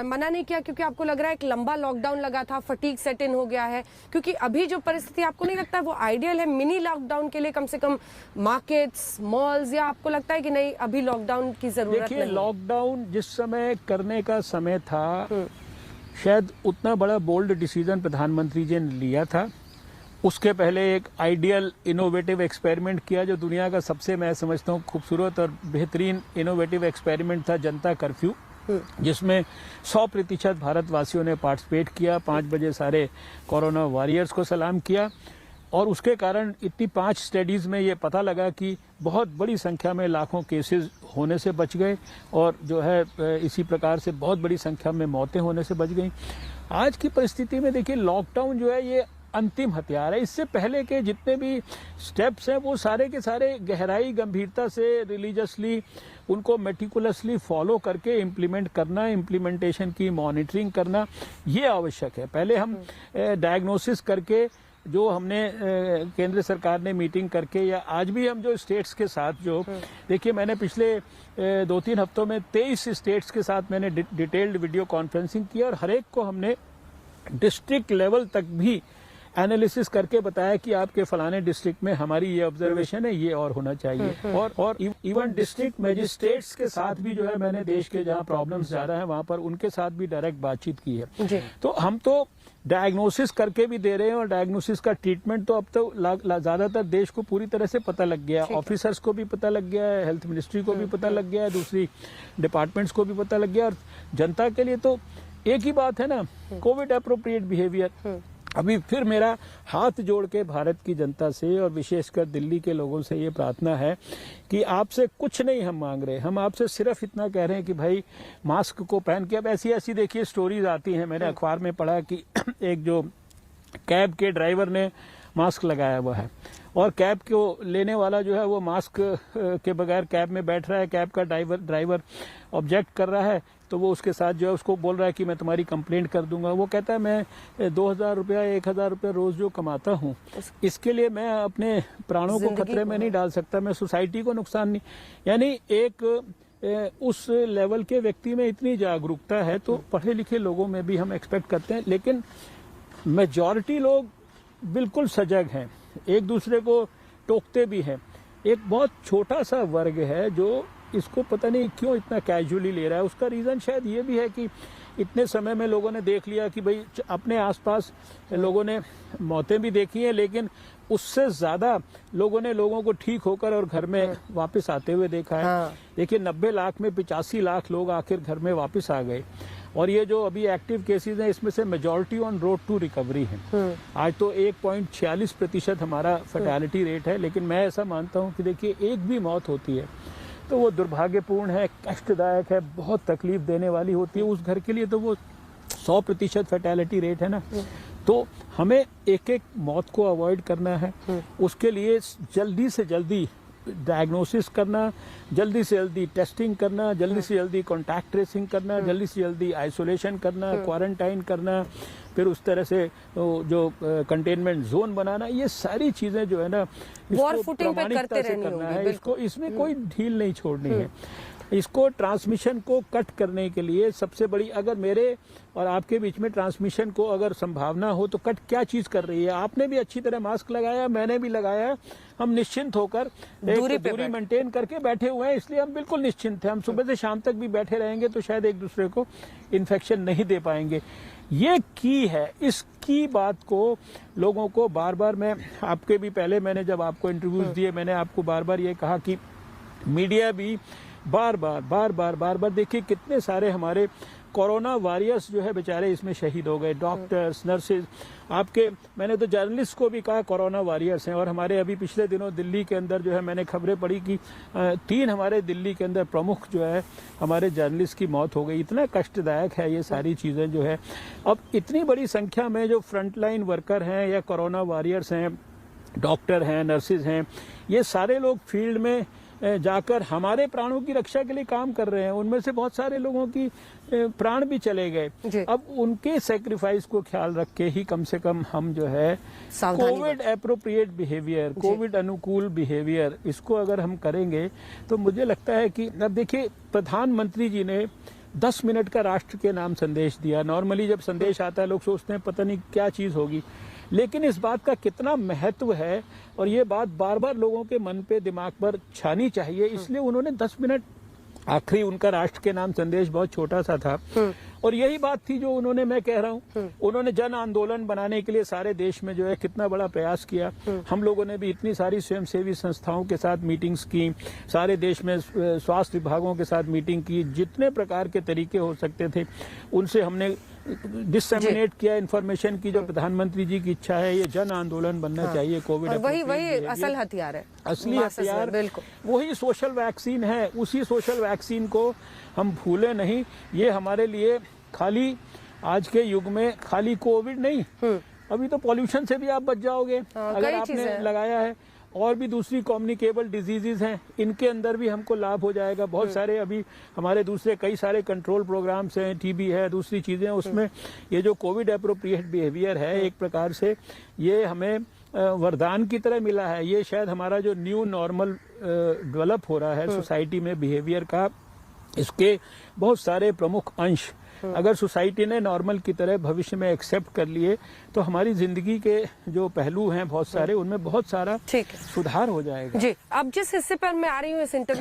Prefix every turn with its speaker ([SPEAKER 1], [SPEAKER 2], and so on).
[SPEAKER 1] मना नहीं किया क्योंकि आपको लग रहा है एक लंबा लॉकडाउन लगा था, फटीग सेट इन हो गया है? क्योंकि अभी जो परिस्थिति आपको नहीं लगता है वो आइडियल है मिनी लॉकडाउन के लिए, कम से कम मार्केट्स, मॉल्स, या आपको लगता है कि नहीं अभी लॉकडाउन की जरूरत नहीं?
[SPEAKER 2] देखिए, लॉकडाउन जिस समय करने का समय था, शायद उतना बड़ा बोल्ड डिसीजन प्रधानमंत्री जी ने लिया था। उसके पहले एक आइडियल इनोवेटिव एक्सपेरिमेंट किया जो दुनिया का सबसे, मैं समझता हूँ, खूबसूरत और बेहतरीन इनोवेटिव एक्सपेरिमेंट था, जनता कर्फ्यू, जिसमें 100% भारतवासियों ने पार्टिसिपेट किया। 5 बजे सारे कोरोना वॉरियर्स को सलाम किया और उसके कारण इतनी 5 स्टडीज़ में ये पता लगा कि बहुत बड़ी संख्या में लाखों केसेस होने से बच गए और जो है इसी प्रकार से बहुत बड़ी संख्या में मौतें होने से बच गई। आज की परिस्थिति में देखिए, लॉकडाउन जो है ये अंतिम हथियार है। इससे पहले के जितने भी स्टेप्स हैं वो सारे के सारे गहराई, गंभीरता से, रिलीजियसली उनको मेटिकुलसली फॉलो करके इम्प्लीमेंट करना, इम्प्लीमेंटेशन की मॉनिटरिंग करना, ये आवश्यक है। पहले हम डायग्नोसिस करके, जो हमने केंद्र सरकार ने मीटिंग करके, या आज भी हम जो स्टेट्स के साथ जो, देखिए मैंने पिछले 2-3 हफ्तों में 23 स्टेट्स के साथ मैंने डिटेल्ड वीडियो कॉन्फ्रेंसिंग की और हर एक को हमने डिस्ट्रिक्ट लेवल तक भी एनालिसिस करके बताया कि आपके फलाने डिस्ट्रिक्ट में हमारी ये ऑब्जर्वेशन है, ये और होना चाहिए। और इवन डिस्ट्रिक्ट मजिस्ट्रेट्स के साथ भी जो है मैंने देश के जहाँ प्रॉब्लम्स ज्यादा है वहाँ पर उनके साथ भी डायरेक्ट बातचीत की है। तो हम तो डायग्नोसिस करके भी दे रहे हैं और डायग्नोसिस का ट्रीटमेंट तो अब तो ज्यादातर देश को पूरी तरह से पता लग गया है। ऑफिसर्स को भी पता लग गया है, हेल्थ मिनिस्ट्री को भी पता लग गया है, दूसरी डिपार्टमेंट्स को भी पता लग गया। और जनता के लिए तो एक ही बात है ना, कोविड अप्रोप्रिएट बिहेवियर। अभी फिर मेरा हाथ जोड़ के भारत की जनता से और विशेषकर दिल्ली के लोगों से ये प्रार्थना है कि आपसे कुछ नहीं हम मांग रहे, हम आपसे सिर्फ इतना कह रहे हैं कि भाई मास्क को पहन के। अब ऐसी देखिए स्टोरीज आती हैं, मैंने अखबार में पढ़ा कि एक जो कैब के ड्राइवर ने मास्क लगाया हुआ है और कैब को लेने वाला जो है वो मास्क के बगैर कैब में बैठ रहा है। कैब का ड्राइवर ऑब्जेक्ट कर रहा है तो वो उसके साथ जो है उसको बोल रहा है कि मैं तुम्हारी कंप्लेंट कर दूंगा। वो कहता है मैं 2000 रुपया 1000 रुपया रोज जो कमाता हूँ इसके लिए मैं अपने प्राणों को खतरे में नहीं डाल सकता, मैं सोसाइटी को नुकसान नहीं। यानी एक उस लेवल के व्यक्ति में इतनी जागरूकता है तो पढ़े लिखे लोगों में भी हम एक्सपेक्ट करते हैं। लेकिन मेजॉरिटी लोग बिल्कुल सजग हैं, एक दूसरे को टोकते भी हैं। एक बहुत छोटा सा वर्ग है जो इसको पता नहीं क्यों इतना कैजुअली ले रहा है। उसका रीज़न शायद ये भी है कि इतने समय में लोगों ने देख लिया कि भाई अपने आसपास लोगों ने मौतें भी देखी हैं, लेकिन उससे ज़्यादा लोगों ने लोगों को ठीक होकर और घर में वापस आते हुए देखा है। देखिए 90 लाख में 85 लाख लोग आखिर घर में वापस आ गए और ये जो अभी एक्टिव केसेस हैं इसमें से majority on road to recovery है। आज तो 1.46% हमारा फर्टिलिटी रेट है। लेकिन मैं ऐसा मानता हूँ कि देखिए एक भी मौत होती है तो वो दुर्भाग्यपूर्ण है, कष्टदायक है, बहुत तकलीफ देने वाली होती है उस घर के लिए। तो वो 100% फर्टिलिटी रेट है ना, तो हमें एक एक मौत को अवॉइड करना है। उसके लिए जल्दी से जल्दी डायग्नोसिस करना, जल्दी से जल्दी टेस्टिंग करना, जल्दी से जल्दी कॉन्टैक्ट ट्रेसिंग करना, जल्दी से जल्दी आइसोलेशन करना, क्वारंटाइन करना, फिर उस तरह से जो कंटेनमेंट जोन बनाना, ये सारी चीजें जो है ना इसको प्रामाणिकता से करना है। इसको इसमें कोई ढील नहीं छोड़नी है। इसको ट्रांसमिशन को कट करने के लिए सबसे बड़ी, अगर मेरे और आपके बीच में ट्रांसमिशन को अगर संभावना हो तो कट क्या चीज कर रही है? आपने भी अच्छी तरह मास्क लगाया, मैंने भी लगाया, हम निश्चिंत होकर दूरी मेंटेन करके बैठे हुए हैं, इसलिए हम बिल्कुल निश्चिंत हैं। हम सुबह से शाम तक भी बैठे रहेंगे तो शायद एक दूसरे को इन्फेक्शन नहीं दे पाएंगे। ये की है, इसकी बात को लोगों को बार बार, मैं आपके भी पहले मैंने जब आपको इंटरव्यूज दिए मैंने आपको बार बार ये कहा कि मीडिया भी बार बार देखिए कितने सारे हमारे कोरोना वॉरियर्स जो है बेचारे इसमें शहीद हो गए, डॉक्टर्स, नर्सेज। आपके मैंने तो जर्नलिस्ट को भी कहा कोरोना वॉरियर्स हैं। और हमारे अभी पिछले दिनों दिल्ली के अंदर जो है मैंने खबरें पढ़ी कि 3 हमारे दिल्ली के अंदर प्रमुख जो है हमारे जर्नलिस्ट की मौत हो गई। इतना कष्टदायक है ये सारी चीज़ें जो है। अब इतनी बड़ी संख्या में जो फ्रंटलाइन वर्कर हैं या कोरोना वॉरियर्स हैं, डॉक्टर हैं, नर्सेज हैं, ये सारे लोग फील्ड में जाकर हमारे प्राणों की रक्षा के लिए काम कर रहे हैं। उनमें से बहुत सारे लोगों की प्राण भी चले गए। अब उनके सेक्रीफाइस को ख्याल रख के ही कम से कम हम जो है कोविड एप्रोप्रिएट बिहेवियर, कोविड अनुकूल बिहेवियर, इसको अगर हम करेंगे तो मुझे लगता है कि अब देखिए प्रधानमंत्री जी ने 10 मिनट का राष्ट्र के नाम संदेश दिया। नॉर्मली जब संदेश आता है लोग सोचते हैं पता नहीं क्या चीज़ होगी, लेकिन इस बात का कितना महत्व है और ये बात बार बार लोगों के मन पे दिमाग पर छानी चाहिए, इसलिए उन्होंने 10 मिनट, आखिरी उनका राष्ट्र के नाम संदेश बहुत छोटा सा था और यही बात थी जो उन्होंने, मैं कह रहा हूँ, उन्होंने जन आंदोलन बनाने के लिए सारे देश में जो है कितना बड़ा प्रयास किया। हम लोगों ने भी इतनी सारी स्वयंसेवी संस्थाओं के साथ मीटिंग्स की, सारे देश में स्वास्थ्य विभागों के साथ मीटिंग की, जितने प्रकार के तरीके हो सकते थे उनसे हमने डिससेमिनेट किया इन्फॉर्मेशन की। जो प्रधानमंत्री जी की इच्छा है ये जन आंदोलन बनना चाहिए कोविड,
[SPEAKER 1] वही असल हथियार है,
[SPEAKER 2] असली हथियार वही सोशल वैक्सीन है। उसी सोशल वैक्सीन को हम भूले नहीं। ये हमारे लिए खाली आज के युग में खाली कोविड नहीं, अभी तो पॉल्यूशन से भी आप बच जाओगे अगर आपने लगाया है, और भी दूसरी कम्युनिकेबल डिजीजेज हैं, इनके अंदर भी हमको लाभ हो जाएगा। बहुत सारे अभी हमारे दूसरे कई सारे कंट्रोल प्रोग्राम्स हैं, टीबी है, दूसरी चीजें, उसमें ये जो कोविड एप्रोप्रिएट बिहेवियर है एक प्रकार से ये हमें वरदान की तरह मिला है। ये शायद हमारा जो न्यू नॉर्मल डेवलप हो रहा है सोसाइटी में बिहेवियर का, इसके बहुत सारे प्रमुख अंश अगर सोसाइटी ने नॉर्मल की तरह भविष्य में एक्सेप्ट कर लिए तो हमारी जिंदगी के जो पहलू हैं बहुत सारे, उनमें बहुत सारा सुधार हो जाएगा।
[SPEAKER 1] जी, अब जिस हिस्से पर मैं आ रही हूँ इस इंटरव्यू